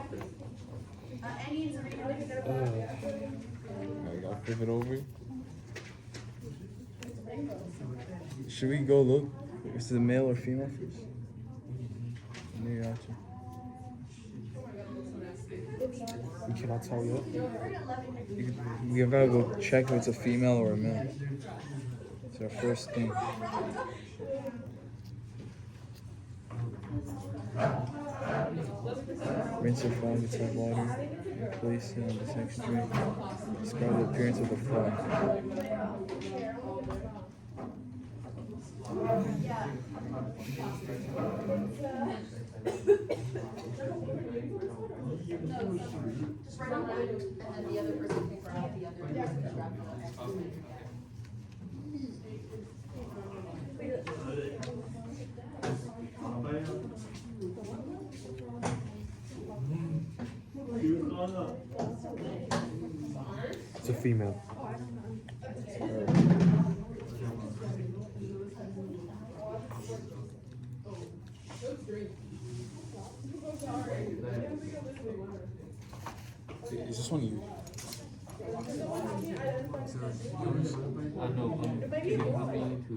I gotta flip it over. Should we go look? Is it male or female first? We cannot tell yet. We gotta go check if it's a female or a male. It's our first thing. Rinse the frog with hot water and place it on the dissection tray. Describe the appearance of the frog. Just write on that, and then the other person can grab the other person can grab the other. It's a female. Is this one you? No, can you help me to?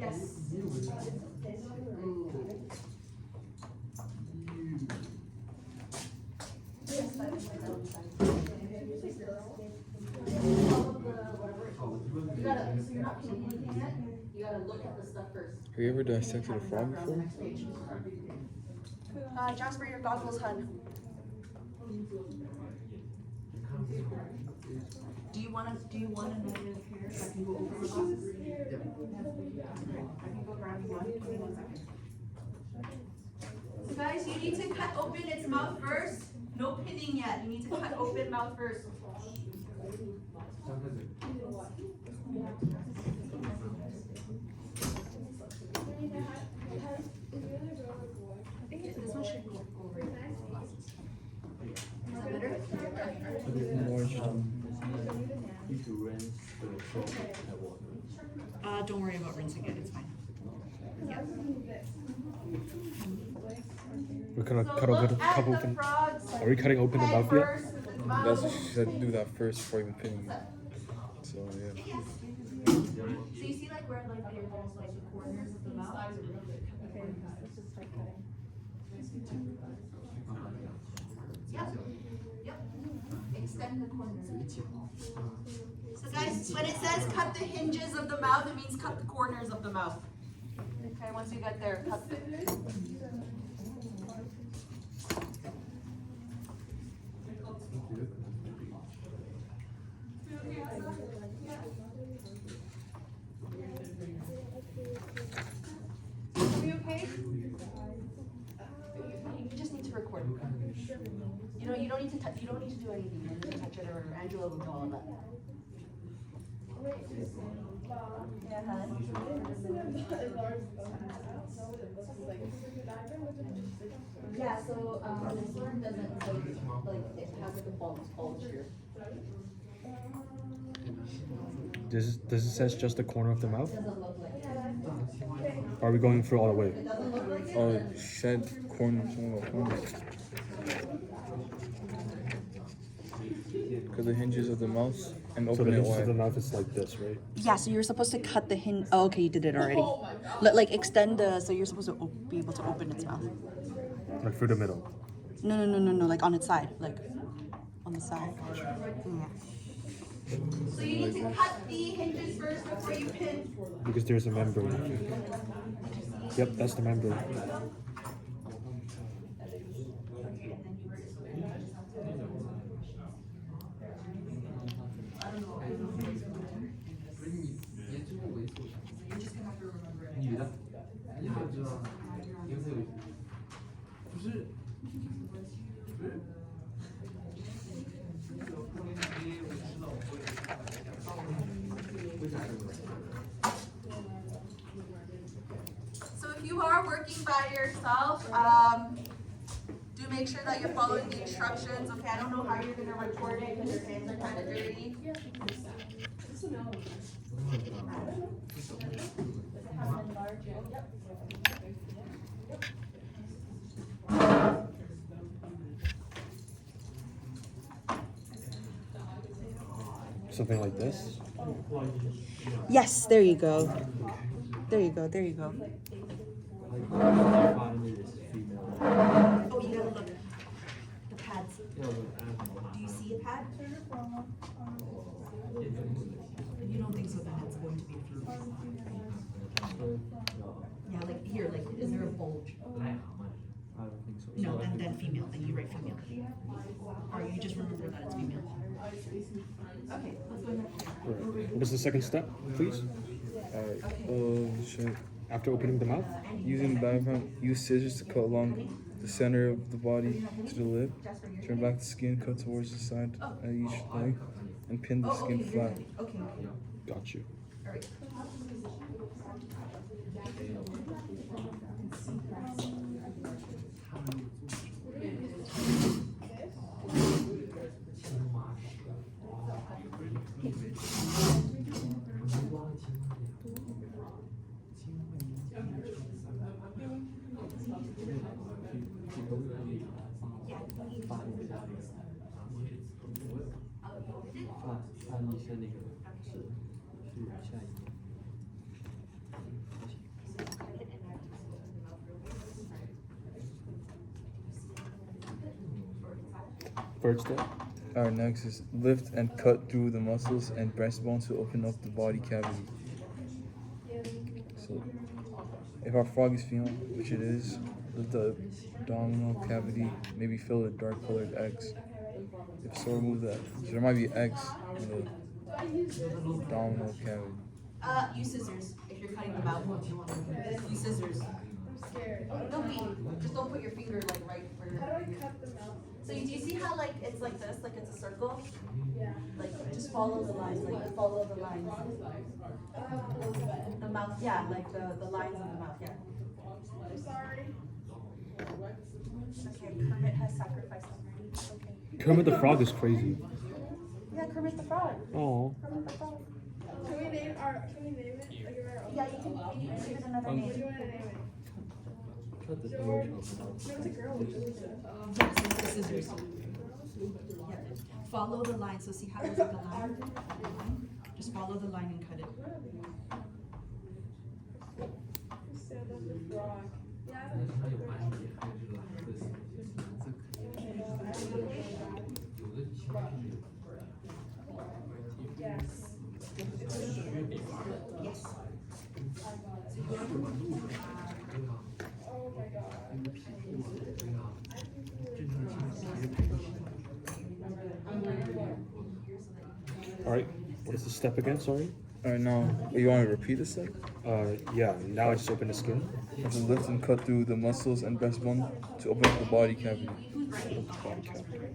Yes. So you're not painting anything yet? You gotta look at the stuff first. Have you ever dissected a frog before? Jasper, your goggles, hun. Do you want another pair? I can go over the glasses. I can go grab you one. Give me 1 second. So guys, you need to cut open its mouth first. No pinning yet. You need to cut open mouth first. This one should go over the glasses. Is that better? Need to rinse the frog with hot water. Don't worry about rinsing it. It's fine. Yeah. We're gonna So cut look open a at couple the things. frog's Are we cutting open the head mouth yet? first with the mouth. That's what she said. Do that first before even pinning it. So yeah. Yes. So you see like where like there's like the corners of the mouth? Yep. Yep. Extend the corners. So guys, when it says cut the hinges of the mouth, it means cut the corners of the mouth. Okay, once you get there, cut the Are we okay? You just need to record. You don't need to touch. You don't need to do anything. You don't need to touch it, or Angela will know all of that. Yeah, hun. Yeah. So this one doesn't like it has like a bulge here. Does it says just the corner of the mouth? It doesn't look like it. Are we going through all the way? It doesn't look like it. Oh, shed corners, some of the corners. Because the hinges of the mouth and So open the it hinges of the wide. mouth is like this, right? Yeah, so you're supposed to cut the hinge. Oh, okay, you did it already. Like extend the. So you're supposed to be able to open its mouth. Like through the middle. No. Like on its side, like on the side. Yeah. So you need to cut the hinges first before you pin. Because there's a membrane. Yep, that's the membrane. So if you are working by yourself, do make make sure that you're following the instructions. Okay, I don't know how you're gonna record it because your hands are kind of dirty. Something like this. Yes, there you go. There you go, there you go. Find it is female. Oh, you gotta look. The pads. Yeah, but Do you see a pad? You don't think so, then it's going to be a female. Yeah, like here, like, is there a bulge? I don't think so. No, then female, then you write female. Or you just remember that it's female. Okay, let's go next. Right. What is the second step, please? Oh shit. After opening the mouth? Using the diaphragm, use scissors to cut along the center of the body to the lip. Turn back the skin, cut towards the side at each leg, and pin the skin flat. Okay, Got you. all right. Third step. Alright, next is lift and cut through the muscles and breastbone to open up the body cavity. So, if our frog is female, which it is, lift the abdominal cavity, maybe fill with dark colored eggs. If so, remove that. So there might be eggs in the abdominal cavity. Use scissors if you're cutting them out. Use scissors. Don't be. Just don't put your finger like right where. How do I cut them out? So do you see how like it's like this, like it's a circle? Yeah. Like just follow the lines, like follow the lines. The mouth, yeah, like the lines in the mouth, yeah. I'm sorry. Okay, Kermit has sacrificed already. Okay. Kermit the Frog is crazy. Yeah, Kermit the Frog. Oh. Kermit the Frog. Can we name it? Like our Yeah, you can give it another What do you name. want to name it? Cut the George. throat. No, it's a girl. Yes, it's the scissors. Yeah. Follow the line. So see how there's like a line? Just follow the line and cut it. Stand up with rock. Yeah. Yes. Yes. Oh my god. All right. What is the step again? Sorry. Alright, now, you want to repeat this thing? Yeah. Now I just open the skin. You have to lift and cut through the muscles and breastbone to open up the body cavity. Body cavity.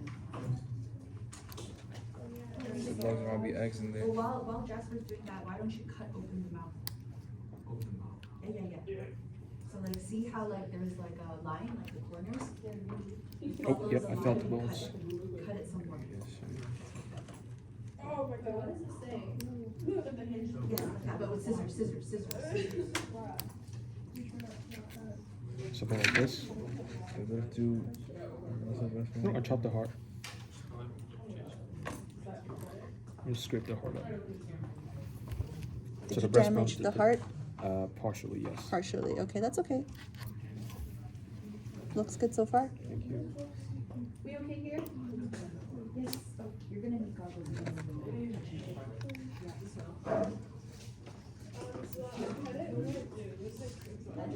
There might be eggs in there. Well, while Jasper's doing that, why don't you cut open the mouth? Yeah. So like, see how like there's like a line, like the corners? Oh, yep. I felt the bones. Cut it somewhere. Oh my god. What is this thing? Yes, like that, but with scissors. Something like this. So lift through muscle No, I breastbone. chopped the heart. Just scrape the heart up. Did you the breastbone damage did the heart? Partially, yes. Partially. Okay, that's okay. Looks good so far. Thank you. We okay here? Yes, oh, you're gonna need goggles.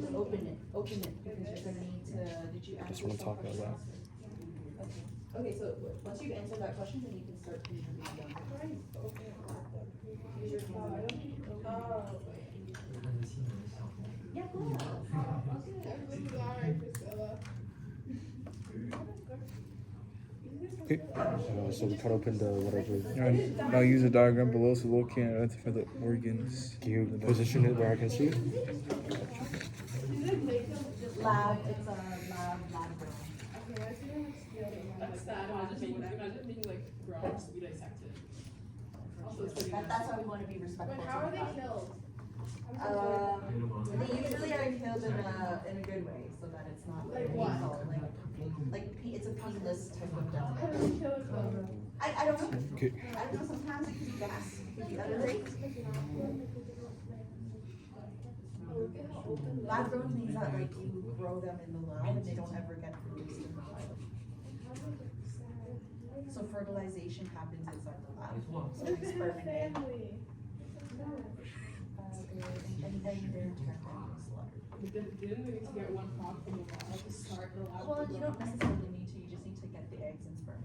Just open it, because you're gonna need to, did you answer? That's what I'm some talking about. questions? Okay, so once you've answered that question, then you can start putting your video down. Use your hands. Yeah, go ahead. This is alright, Priscilla. Okay. So we cut open the whatever. Alright, now use the diagram below to locate and identify the organs. Can you position it where I can see it? Lab, it's a lab ground. Okay, I see sad. Imagine being like frogs to be dissected. Also, it's pretty That's why we want to be respectful. But to how are the they frog. killed? They usually are killed in a good way, so that it's not Like what? painful. It's a painless type of death. How do they kill a frog? I don't know. Okay. I don't know. Sometimes it could be gas. It could be other things. Lab grown means that like you grow them in the lab and they don't ever get released in the wild. So fertilization happens inside the lab. So Look they at sperm her and egg. family. And then they're turned into slaughter. Didn't we need to get one frog from the wild to start the lab? Well, you don't necessarily need to. You just need to get the eggs and sperm.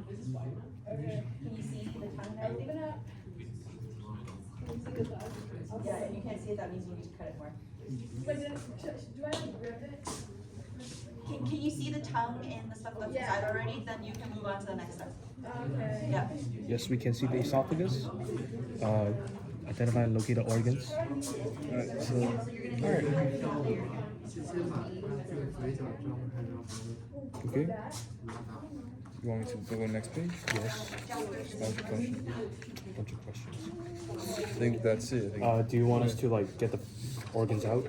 This is fine. Okay. Can you see the tongue and I'll leave everything? it up. Can you see the size? Yeah, if you can't see it, that means you need to cut it more. But then, do I have to grip it? Can you see the tongue and the stuff that's Yeah. inside already? Then you can move on to the next step. Okay. Yeah. Yes, we can see the esophagus. Identify and locate the organs. Alright, so Okay. you want me to go to the next page? Yes. Just bunch of questions. Bunch of questions. I think that's it. I think Do you want us to like get the organs out?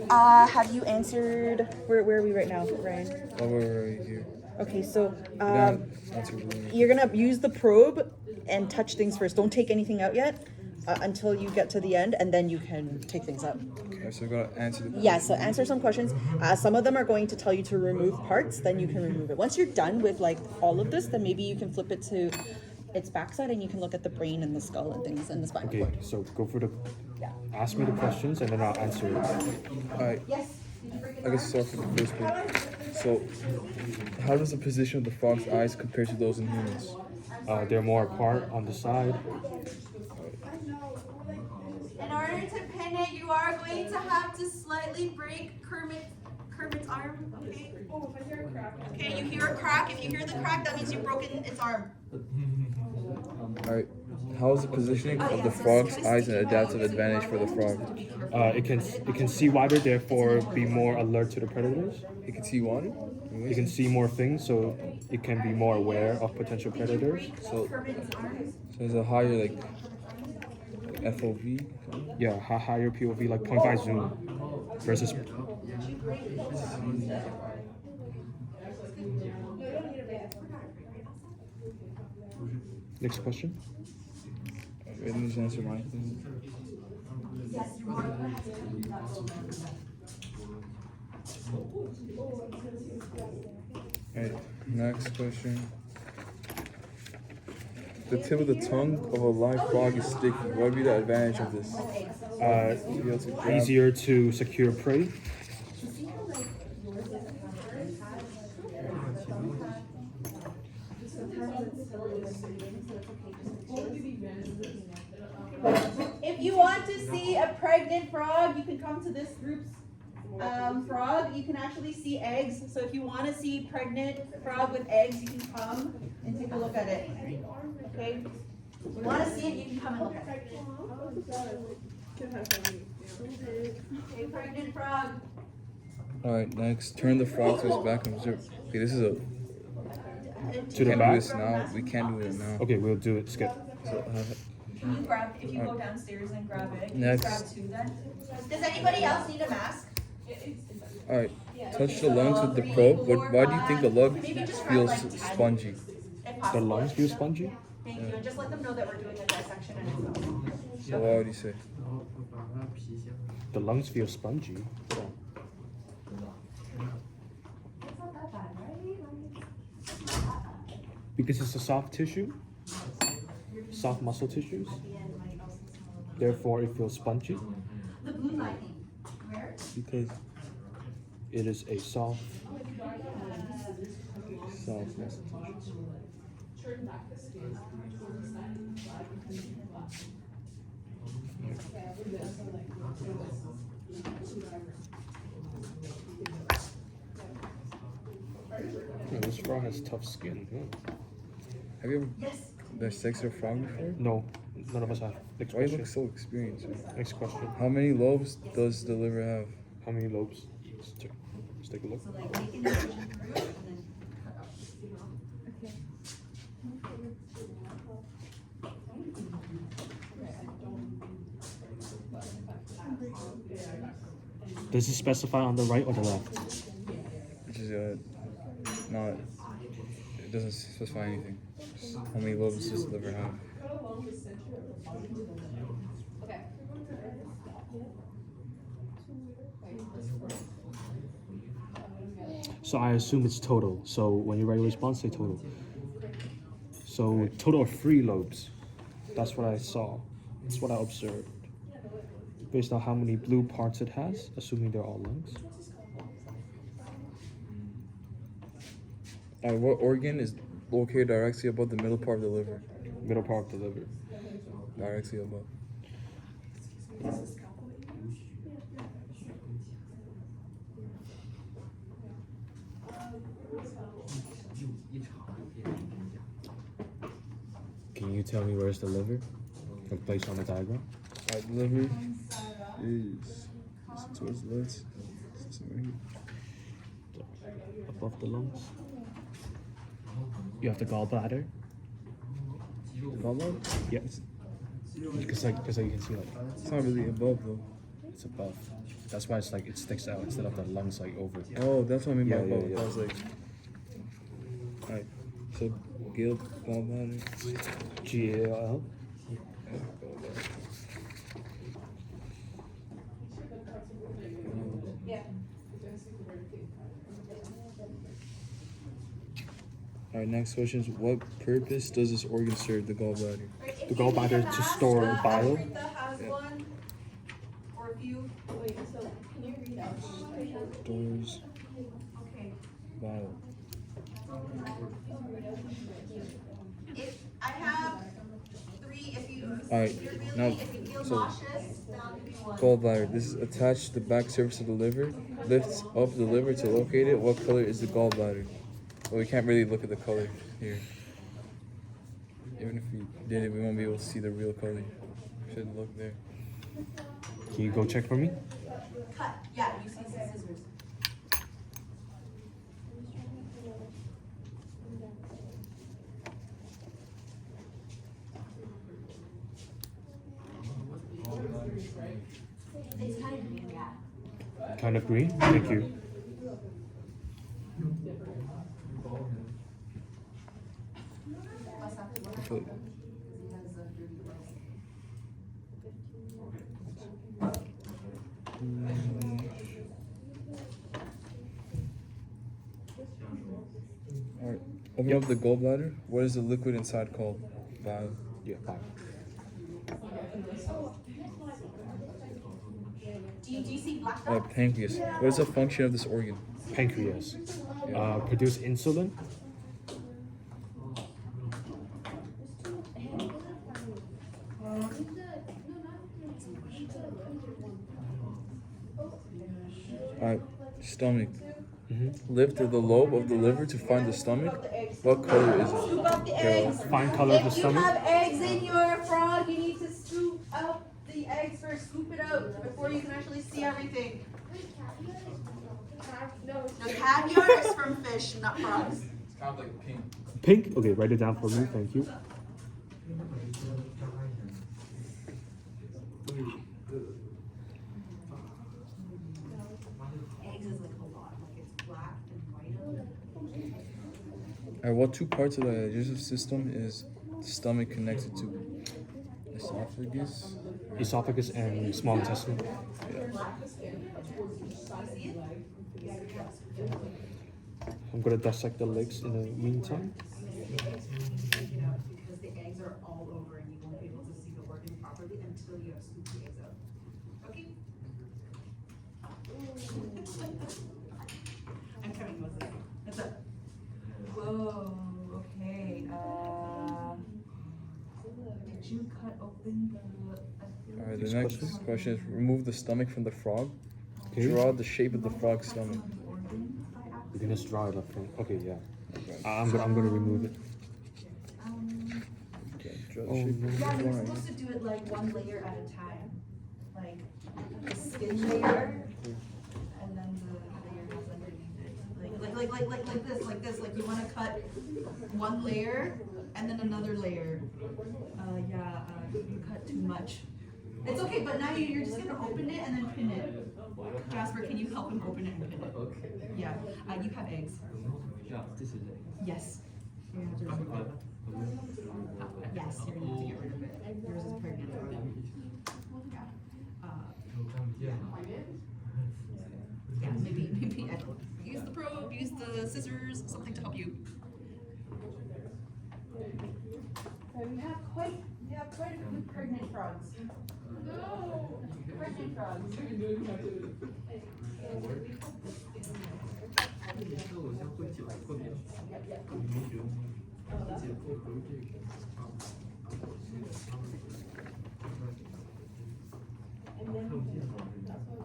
Have you answered? Where are we right now, Ryan? oh, we're right here. Okay, so That's a really you're gonna use the probe and touch things first. Don't take anything out yet until you get to the end, and then you can take things out. okay, so we're gonna answer the Yeah, so answer some questions. Some of them are going to tell you to remove parts, then you can remove it. Once you're done with like all of this, then maybe you can flip it to its backside and you can look at the brain and the skull and things and the spinal Okay, cord. so go for the. Yeah. Ask me the questions and then I'll answer it. Alright, Yes. Did you break it I guess start from the first page. So, how does the position of the frog's eyes compare to those in humans? They're more apart on the side. In order to pin it, you are going to have to slightly break Kermit's arm. Okay. Oh, if I hear a crack. Okay. You hear a crack. If you hear the crack, that means you've broken its arm. Alright, how is the positioning of the frog's eyes an adaptive advantage for the frog? It can see wider, therefore be more alert to the predators. It can see water? It can see more things, so it can be more aware of potential predators. So, Kermit's arm. so there's a higher like FOV. Yeah, higher POV, like 0.5 zoom versus. Next question. Wait, let me just answer mine. Yes, you're more than Alright, next question. The tip of the tongue of a live frog is sticky. What would be the advantage of this? To be able to grab- Easier to secure prey. If you want to see a pregnant frog, you can come to this group's frog. You can actually see eggs. So if you want to see pregnant frog with eggs, you can come and take a look at it. Okay? If you want to see it, you can come and look at it. Okay, pregnant frog. Alright, next. Turn the frog to its back and observe. Okay, this is a. To We the can't do back. this now. We can't do it now. Okay, we'll do it. Skip. So, Can you grab, if you go downstairs and grab it, can Next. you grab two then? Does anybody else need a mask? Alright, touch the lungs with the probe. Why do you think the lung feels spongy? If The possible. lungs feel spongy. Thank you, and just let them know that we're doing a dissection and it's So, what would you say? The lungs feel spongy. not that bad, right? Because it's a soft tissue, soft muscle tissues. Therefore, it feels spongy. The blue lightning, where? Because It is a soft. soft. Yeah, this frog has tough skin. Yeah. Have you ever Yes. dissected a frog before? No, none of us have. Next Why you question. look so experienced? Next question. How many lobes does the liver have? How many lobes? Let's take a look. So like make an incision through it and then cut out. Does it specify on the right or the left? Which is not. It doesn't specify anything. Just how many lobes does the liver have? Okay. So I assume it's total. So when you write a response, say total. So total of 3 lobes. That's what I saw. That's what I observed. Based on how many blue parts it has, assuming they're all lungs. What organ is located directly above the middle part of the liver? Middle part of the liver. Directly above. Can you tell me where's the liver? From place on the diagram. The liver is towards the left. Right here. Above the lungs. You have the gallbladder. The gallbladder? Yeah. Because like you can see, like It's not really above though. it's above. That's why it's like it sticks out instead of the lungs like over. Oh, that's what I mean by Yeah, yeah, above. yeah. I was like, alright. So gallbladder. GAL. Yeah. Alright, next question is what purpose does this organ serve, the gallbladder? The gallbladder to store bile. Aretha has Yeah. one, or a few. Wait, so can you read out? Stores Okay. bile. If I have 3, if you, Alright, if you're really, now, if you feel so nauseous, that'll be 1. gallbladder. This is attached to the back surface of the liver. Lifts up the liver to locate it. What color is the gallbladder? Well, we can't really look at the color here. Even if we did it, we won't be able to see the real color. Should look there. Can you go check for me? Cut. Yeah, you see some scissors. It's kind of green, yeah. Kind of green. Thank you. So, alright. Open up the gallbladder. What is the liquid inside called? Bile. Yeah. Bye. Do you see black dots? Pancreas. What is the function of this organ? Pancreas. Produce insulin. Alright, stomach. Mm-hmm. Lift the lobe of the liver to find the stomach. What color is it? Scoop out the Carol. eggs. Fine color of the If you stomach. have eggs in your frog, you need to scoop out the eggs first. Scoop it out before you can actually see everything. No. No, caviar is from fish, not frogs. It's kind of like pink. Pink. Okay, write it down for me. Thank you. Eggs is like a lot. Like it's black and white. Alright, what 2 parts of the digestive system is the stomach connected to? Esophagus? Esophagus and small intestine. I'm gonna dissect the legs in the meantime. Because the eggs are all over and you won't be able to see the organ properly until you have scooped the eggs out. Okay? I'm coming, Moses. What's up? Whoa, okay. Did you cut open the... Alright, the Next next question. question is remove the stomach from the frog. Okay. Draw the shape of the frog's stomach. You can just draw it up from. Okay, yeah. I'm gonna remove it. Okay, draw the Oh, shape no. of the Yeah, you're frog. supposed to do it like 1 layer at a time. Like the skin layer, and then the layer goes underneath it. Like this. Like you want to cut 1 layer and then another layer. You cut too much. It's okay, but now you're just gonna open it and then pin it. Jasper, can you help him open it and pin it? Okay. Yeah. You have eggs. Yeah, this is it. Yes. You're gonna have to remove it. Yes, you're gonna have to get rid of it. Yours is pregnant. Yeah. Yeah, maybe use the probe, use the scissors, something to help you. We have quite a few pregnant frogs. No! Pregnant frogs. And then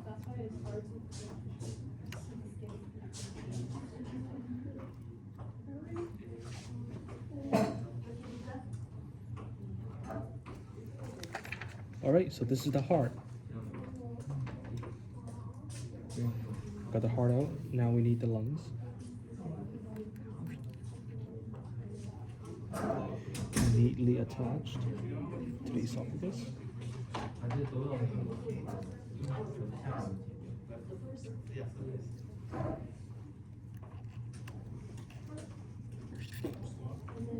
that's why it's hard to All right, so this is the heart. Got the heart out. Now we need the lungs. Neatly attached to the esophagus.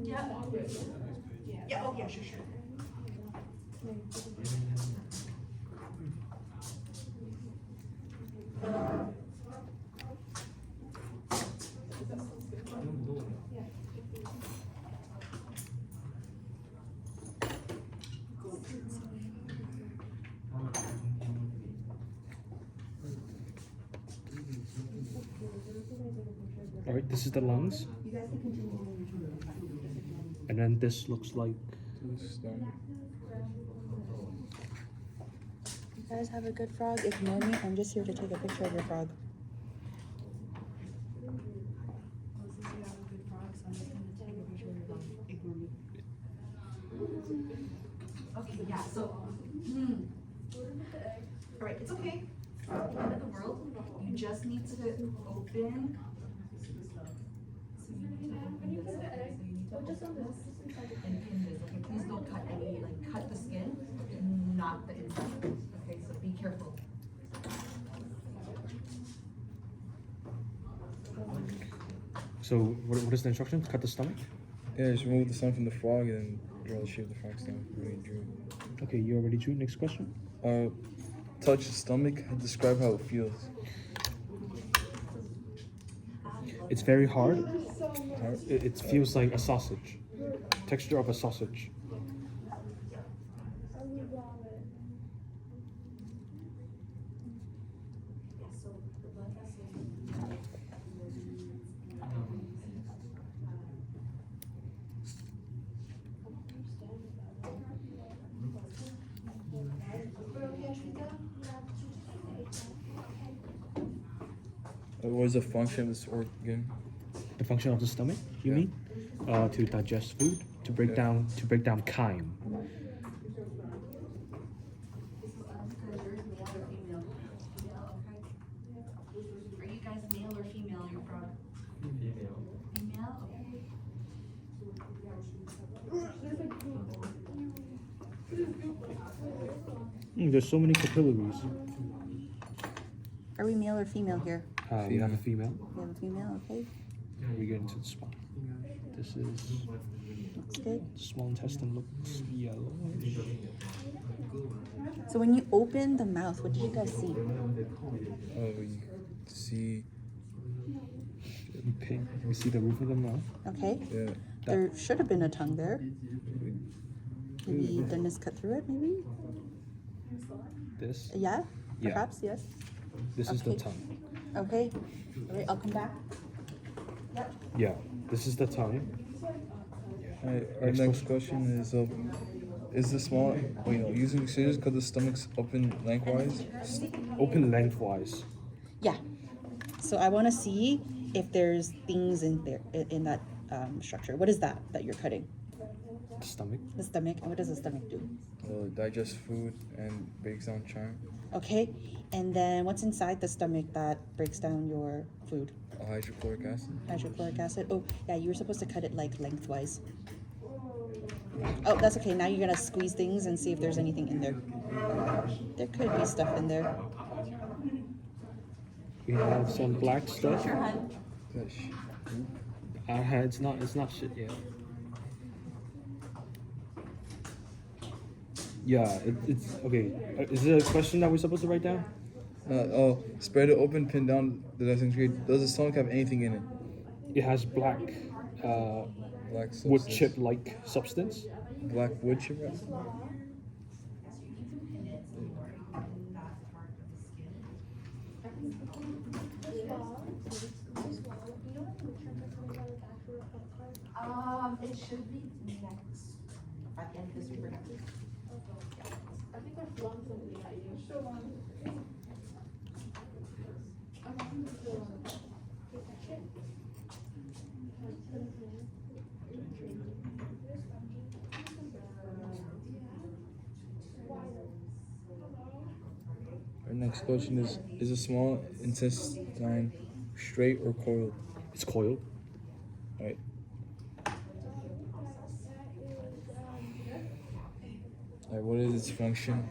Yeah. Yeah, oh yeah, sure. All right, this is the lungs. And then this looks like. To the stomach. You guys have a good frog? Ignore me. I'm just here to take a picture of your frog. Okay, yeah, so, all right, it's okay. End of the world. You just need to open. So you need to open this. So you need to open this and pin this. Okay, please don't cut any, like, cut the skin, not the inside. Okay, so be careful. So what is the instruction? Cut the stomach? Yeah, just remove the stomach from the frog and then draw the shape of the frog stomach. Already drew. Okay, you already drew. Next question. Touch the stomach. Describe how it feels. It's very hard. Hard? It feels like a sausage. Texture of a sausage. What is the function of this organ? The function of the stomach, you Yeah. mean? To digest food, to break Yeah. down chyme. Are you guys male or female, your frog? Female. Female, okay. There's so many capillaries. Are we male or female here? We have a female. We have a female, okay. We get into the spine. This is Looks good. small intestine looks yellow. So when you open the mouth, what did you guys see? We see. Pink. We see the roof of the mouth. Okay. Yeah. There should have been a tongue there. Maybe Dennis cut through it, maybe? This. Yeah? Yeah. Perhaps, yes. This is the Okay. tongue. Okay. All right, I'll come back. Yep. Yeah. This is the tongue. Our next question is the small, using scissors cut the stomachs open lengthwise? Open lengthwise. Yeah. So I want to see if there's things in there in that structure. What is that you're cutting? Stomach. The stomach. And what does the stomach do? Digest food and breaks down chyme. Okay. And then what's inside the stomach that breaks down your food? Hydrochloric acid. Hydrochloric acid. Oh, yeah, you were supposed to cut it like lengthwise. Oh, that's okay. Now you're gonna squeeze things and see if there's anything in there. There could be stuff in there. We have some black stuff. Sure, hun. Gosh. It's not shit yet. Yeah, it's okay. Is there a question that we're supposed to write down? Spread it open, pin down the dissecting screen. Does the stomach have anything in it? It has black Black substance. wood chip like substance. Black wood chip. Right? It should be next. At the end of this week or next week. I think I flung something at you. Still on. Our next question is a small intestine straight or coiled? It's coiled. Right. Alright, what is its function?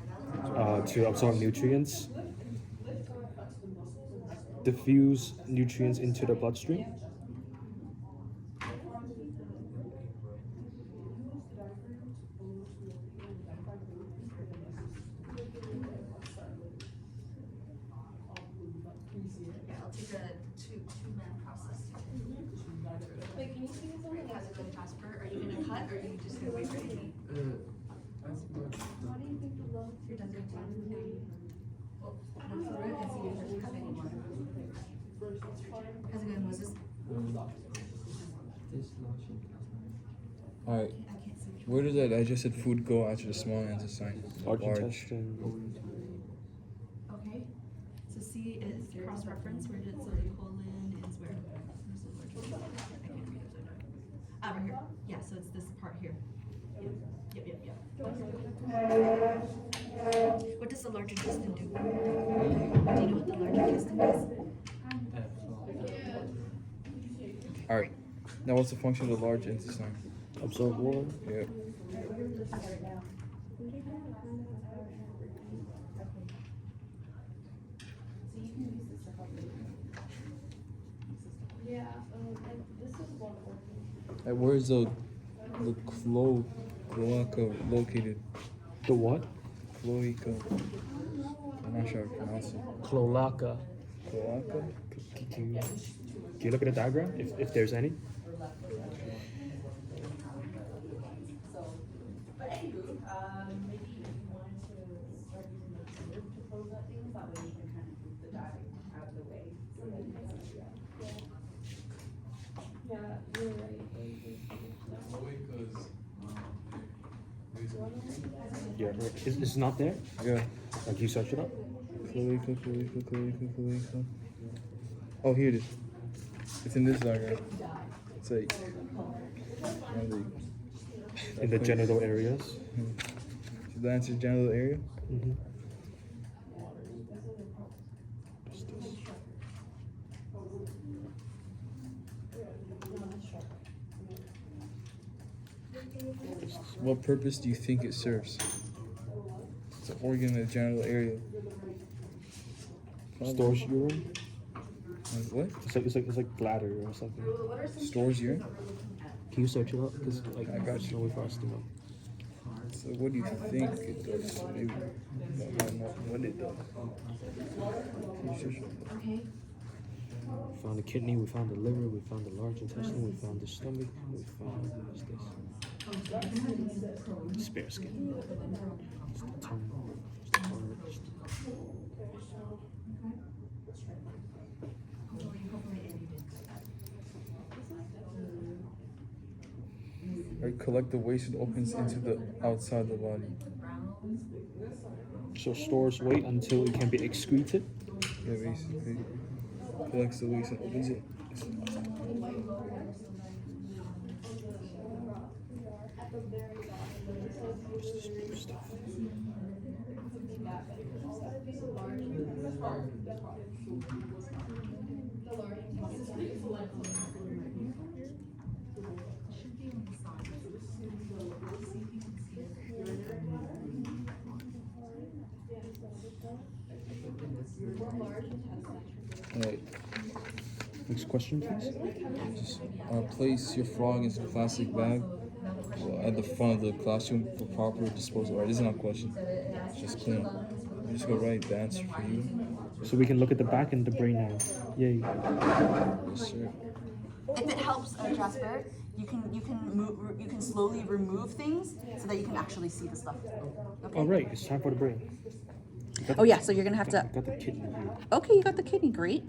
To absorb nutrients, diffuse nutrients into the bloodstream. Yeah, I'll take a two-man process. Wait, can you see this Right, how's it going, Casper? Are you gonna cut or are you just gonna wait for it to be? You're done good time. Well, no, for real, I see you first cut anymore. How's it going, Moses? Alright, I can't see which one. where does that digested food go after the small intestine? Large intestine. Okay, so C is cross-reference, where did, so the colon is where? Where's the large one? I can't read it. Right here. Yeah, so it's this part here. Yep. What does the large intestine do? Do you know what the large intestine does? Alright, now what's the function of the large intestine? Absorb water. Yeah. Yeah, and this is one And where's the cloaca located? The what? Cloaca. I'm not sure how to pronounce it. Cloaca. Cloaca? Can you look at the diagram if there's any? But anywho, maybe if you wanted to start using the curve to close up things, that way you can kind of move the dye out of the way. Yeah, you're right. Yeah. It's not there? Yeah. Like you search it up? Cloaca. Oh, here it is. It's in this diagram. It's like In the genital areas. So that answers genital area. Mm-hmm. What purpose do you think it serves? It's an organ in the genital area. Stores urine. What? It's like bladder or something. Stores urine? Can you search it up? Because like I got there's you. no way for us to know. So what do you think it does? Maybe not what it does. Can you search it? Okay. We found the kidney, we found the liver, we found the large intestine, we found the stomach, we found what's this? Spare skin. It's the tongue. It's the heart. It's the- Right, collect the waste and opens into the outside the body. So stores weight until it can be excreted. Yeah, basically. Collects the waste and opens it. What's this blue stuff? Alright, Next question, please. just place your frog in a plastic bag at the front of the classroom for proper disposal. Alright, this is not a question. It's just clean. I'm just gonna write the answer for you. So we can look at the back and the brain now. Yay. Yes, sir. If it helps, Jasper, you can slowly remove things so that you can actually see the stuff. Okay. All right, it's time for the brain. Oh yeah, so you're gonna have to. Got the kidney here. Okay, you got the kidney, great.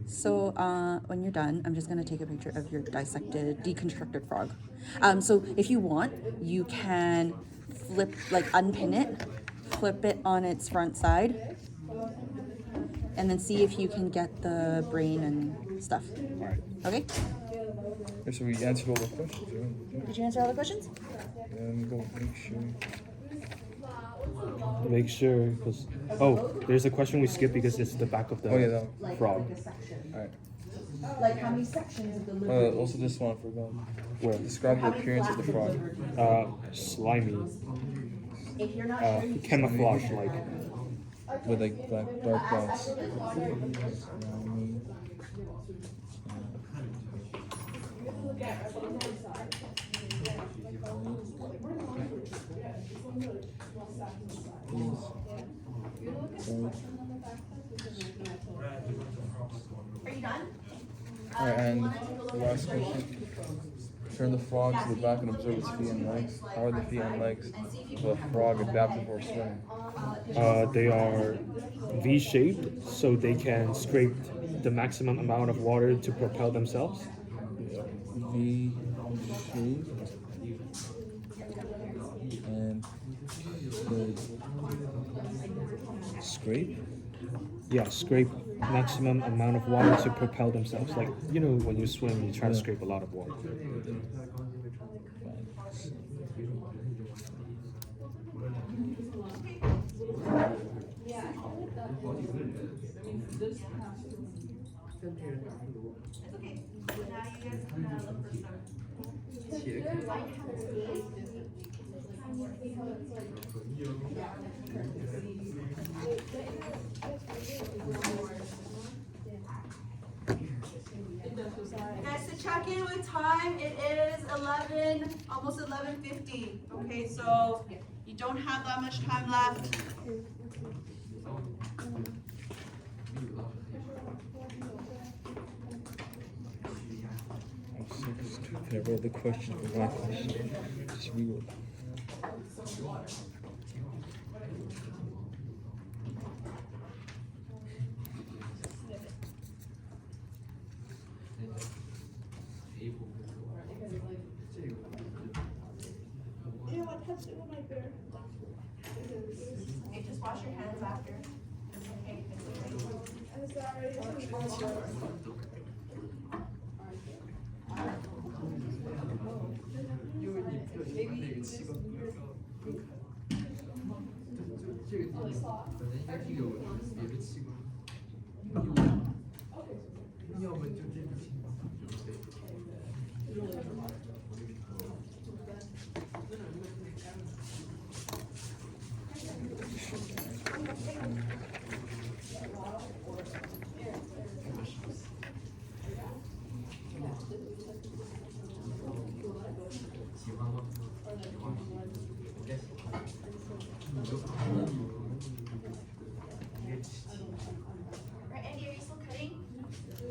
So when you're done, I'm just gonna take a picture of your dissected, deconstructed frog. So if you want, you can unpin it, flip it on its front side, and then see if you can get the brain and stuff. All right. Okay? Okay, so we answered all the questions, right? Did you answer all the questions? And go make sure. Make sure, because there's a question we skipped because it's the back of the Oh, yeah, that one. frog. Alright. Like how many sections of the liver? Also this one I forgot. Where? Describe the appearance of the frog. Slimy, If you're not sure, you camouflage like. With like dark dots. Are you done? Alright, and the last question. Turn the frog to the back and observe its feet and legs. How are the feet and legs of a frog adapted for swimming? They are V-shaped, so they can scrape the maximum amount of water to propel themselves. V shape and the scrape. Yeah, scrape maximum amount of water to propel themselves. Like, you know, when you swim, you try to scrape a lot of water. Guys, to check in with time, it is 11, almost 11:50. Okay, so you don't have that much time left. I'm so stupid. I wrote the question for my question. Just rewrote. Okay, just wash your hands after. It's okay. It's okay. Right, Andy, are you still cutting?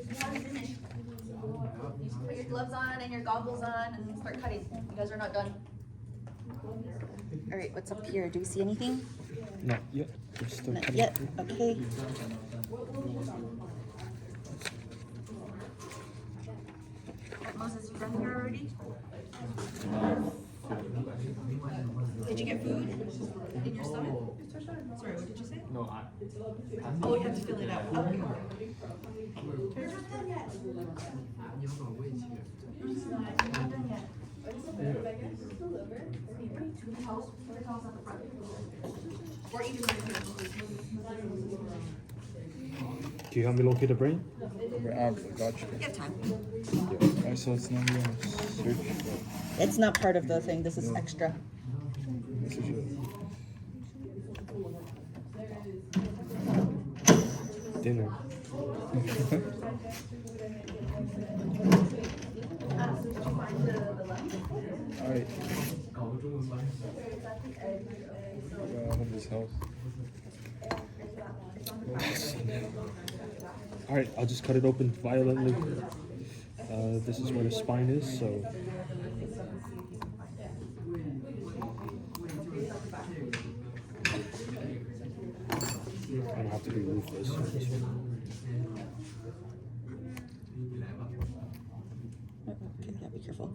You haven't finished. You should put your gloves on and your goggles on and start cutting. You guys are not done. All right, what's up here? Do we see anything? Not yet. We're still Not cutting. yet. Okay. Moses, you done here already? Did you get food in your stomach? Sorry, what did you say? No, I. Oh, you have to fill it out. Okay. You're not done yet. Not done yet. Two towels, put the towels on the front. Or even right here. Can you help me locate the brain? Gotcha. You have time. Alright, so it's not gonna search. It's not part of the thing. This is extra. This is it. Dinner. Alright. I hope this helps. Alright, I'll just cut it open violently. This is where the spine is, so. I don't have to be ruthless on this one. Okay, yeah, be careful.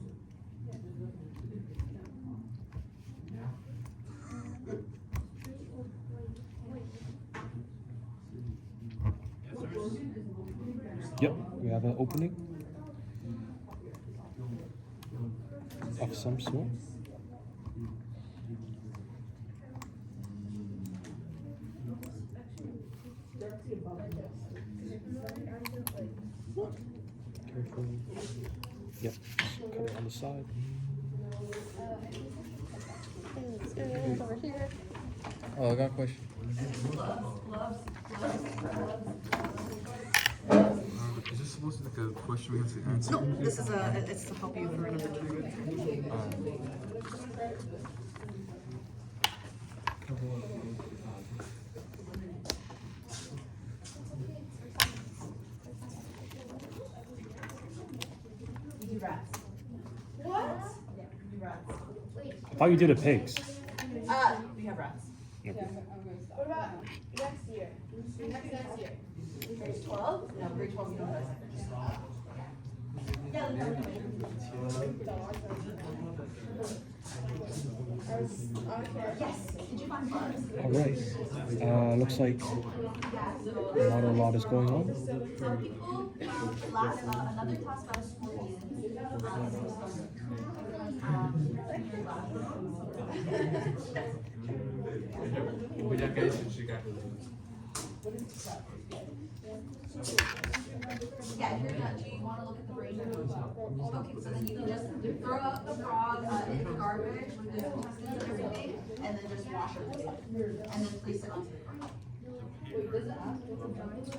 Yep, we have an opening of some sort. Carefully. Yep, cut it on the side. Oh, I got a question. Is this supposed to be like a question we have to answer? No, this is it's to help you for number 2. What? I thought you did a pigs. We have rats. Okay. What about next year? Next year. Grade 12? No, grade 12 you don't have dissecting. Yeah, look at Yes. Did you find bugs? Alright. Looks like not a lot is going on. Tell people another class about a scorpion. Yeah, if you're not, do you want to look at the brain? Okay, so then you can just throw out the frog in the garbage with the intestines and everything, and then just wash it away. And then place it onto the ground. So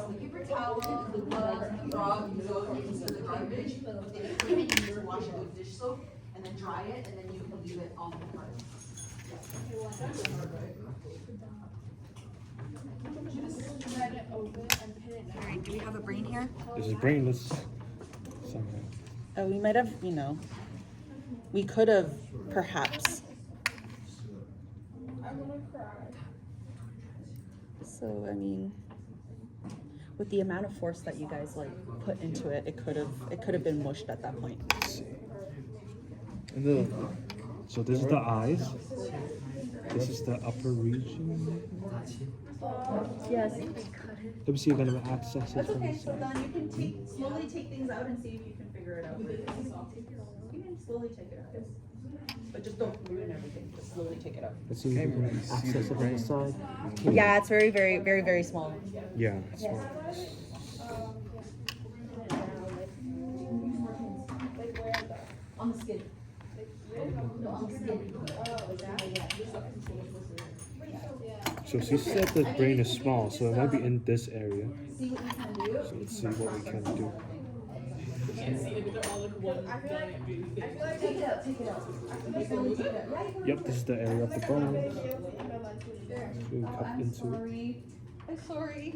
the paper towel, the gloves, and the frog, you go into the garbage. If you clean it, you need to wash it with dish soap, and then dry it, and then you can leave it on the cart. Alright, do we have a brain here? This is brainless. Somehow. Oh, we might have, we could have perhaps. So, I mean, with the amount of force that you guys put into it, it could have been mushed at that point. And So this is the eyes. This is the upper region. Yes. Let me see if anyone accesses That's from okay. this So side. then you can slowly take things out and see if you can figure it out. You can slowly take it out. But just don't ruin everything. Just slowly take it out. Let's see if we can access it from this side. Yeah, it's very, very, very, very small. Yeah, it's small. On the skin. On the skin. So she said the brain is small, so it might be in this area. See what you can do. So let's see what we can do. Can't see it, but they're all like one giant baby. Take it out, take it out. Slowly take it out. Yeah, you can. Yep, this is the area of the bone. So we cut I'm into it. sorry. I'm sorry.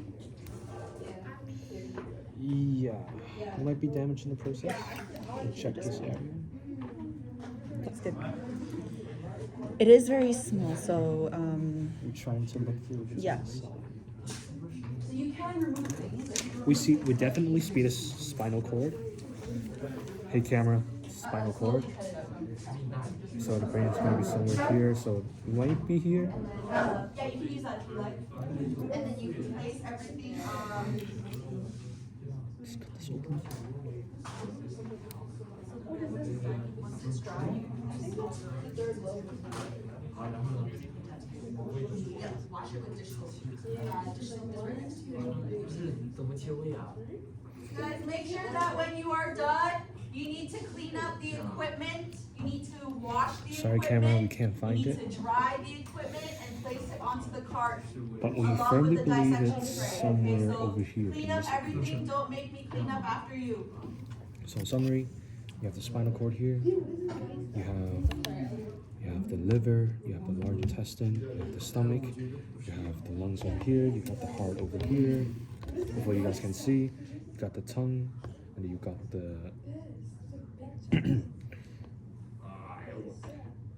Yeah, it might be damage in the process. We'll check this area. That's good. It is very small, so We're trying to look through this. Yeah. So you can remove things. We definitely see the spinal cord. Hey camera, spinal cord. So the brain's gonna be somewhere here, so it might be here. Yeah, you can use that if you like. And then you can place everything Let's cut this open. once it's dry. Yeah, wash it with dish soap. Dish soap is right next to you. Guys, make sure that when you are done, you need to clean up the equipment. You need to wash the Sorry, equipment. camera, we can't find You it. need to dry the equipment and place it onto the cart. But we along firmly with the believe dissection it's tray. somewhere Okay, so over here in clean up this everything, location. don't make me clean up after you. So in summary, you have the spinal cord here, you have the liver, you have the large intestine, you have the stomach, you have the lungs over here, you got the heart over here. Before you guys can see, you got the tongue, and then you got the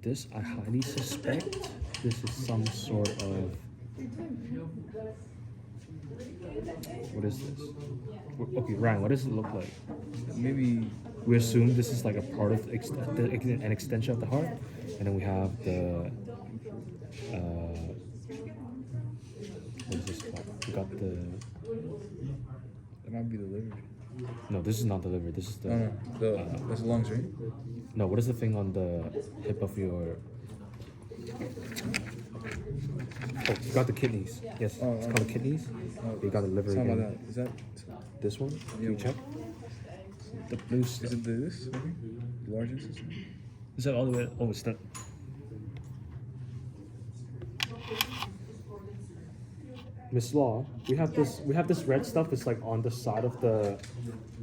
this I highly suspect this is some sort of what is this? Okay, Ryan, what does it look like? Maybe We assume this is like a part of an extension of the heart, and then we have the what is this called? We got the that might be the liver. no, this is not the liver. This is the No, that's the lungs, right? no. What is the thing on the hip of your? Oh, you got the kidneys. Yes, Oh, it's called the kidneys. You got the liver Something again. like that. Is that? This one? Can you Yeah. check? The blue Is stuff. it this? Okay. The large intestine? Is that all the way? Oh, it's the. Miss Law, we have this. We have this red stuff. It's like on the side of the.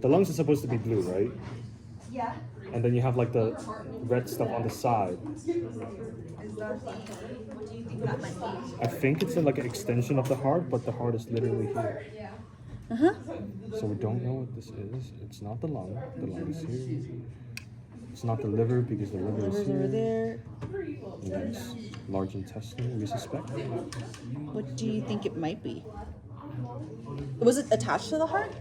The lungs are supposed to be blue, right? Yeah. And then you have like the red stuff on the side. Is that what do you think that might be? I think it's like an extension of the heart, but the heart is literally here. Uh-huh. So we don't know what this is. It's not the lung. The lung is here. It's not the liver because the liver is Liver's over here. there. And then it's large intestine, we suspect. What do you think it might be? Was it attached to the heart?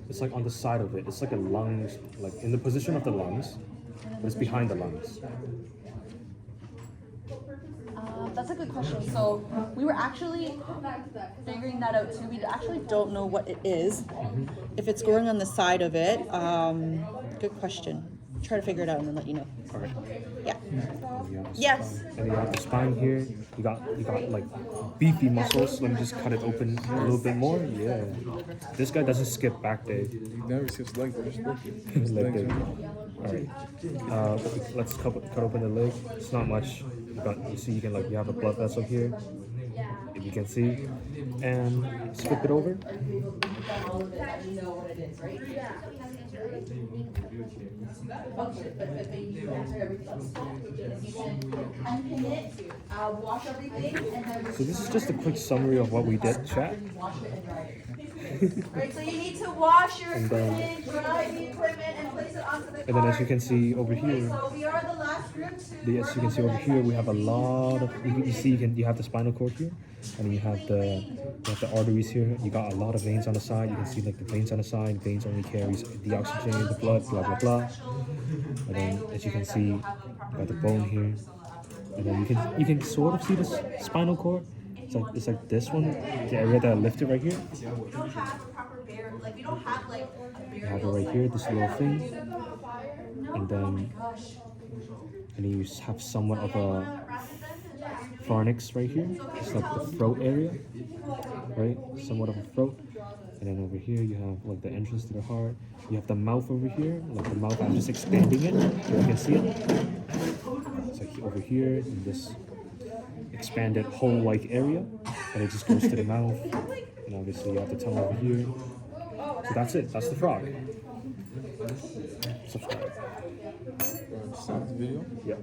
It's like on the side of it. It's like a lungs, like in the position of the lungs, but it's behind the lungs. That's a good question. So we were actually figuring that out too. We actually don't know what it is. If it's growing on the side of it, good question. Try to figure it out and then let you know. All right. Yeah. And you have the Yes. spine. And you have the spine here. You got like beefy muscles. Let me just cut it open a little bit more. Yeah. This guy doesn't skip back day. You never see his leg, just look. His leg day. All right. Let's cut open the leg. It's not much. You see, you can you have a blood vessel here. If you can see, and flip it over. Unpin it, wash everything, and then So this is just a quick summary of what we did, chat. Alright, so you need to wash your And then- equipment, dry the equipment, and place it onto the cart. And then as you can see over Okay, here, so we are the last group to as work you can on see the over here, we have a dissection. lot of. You see, you have the spinal cord here, and you have the arteries here. You got a lot of veins on the side. You can see like the veins on the side. Veins only carries the oxygen, the blood, blah blah blah. And then as you can see, you got the bone here, and then you can sort of see the spinal cord. It's like this one, the area that I lifted right here. We don't have a proper burial, like we don't have like a You have it burial. right here, this little thing, No, and oh my then gosh. and then you have somewhat of You a wanna wrap it then? Is that what you're doing? pharynx right here. It's like the throat area, right? Somewhat of a throat. And then over here you have like the entrance to the heart. You have the mouth over here, like the mouth. I'm just expanding it so you can see it. It's like over here in this expanded hole-like area, and it just goes to the mouth. And obviously you have the tongue over here. So that's it. That's the frog. Subscribe. Stop the video. Yep.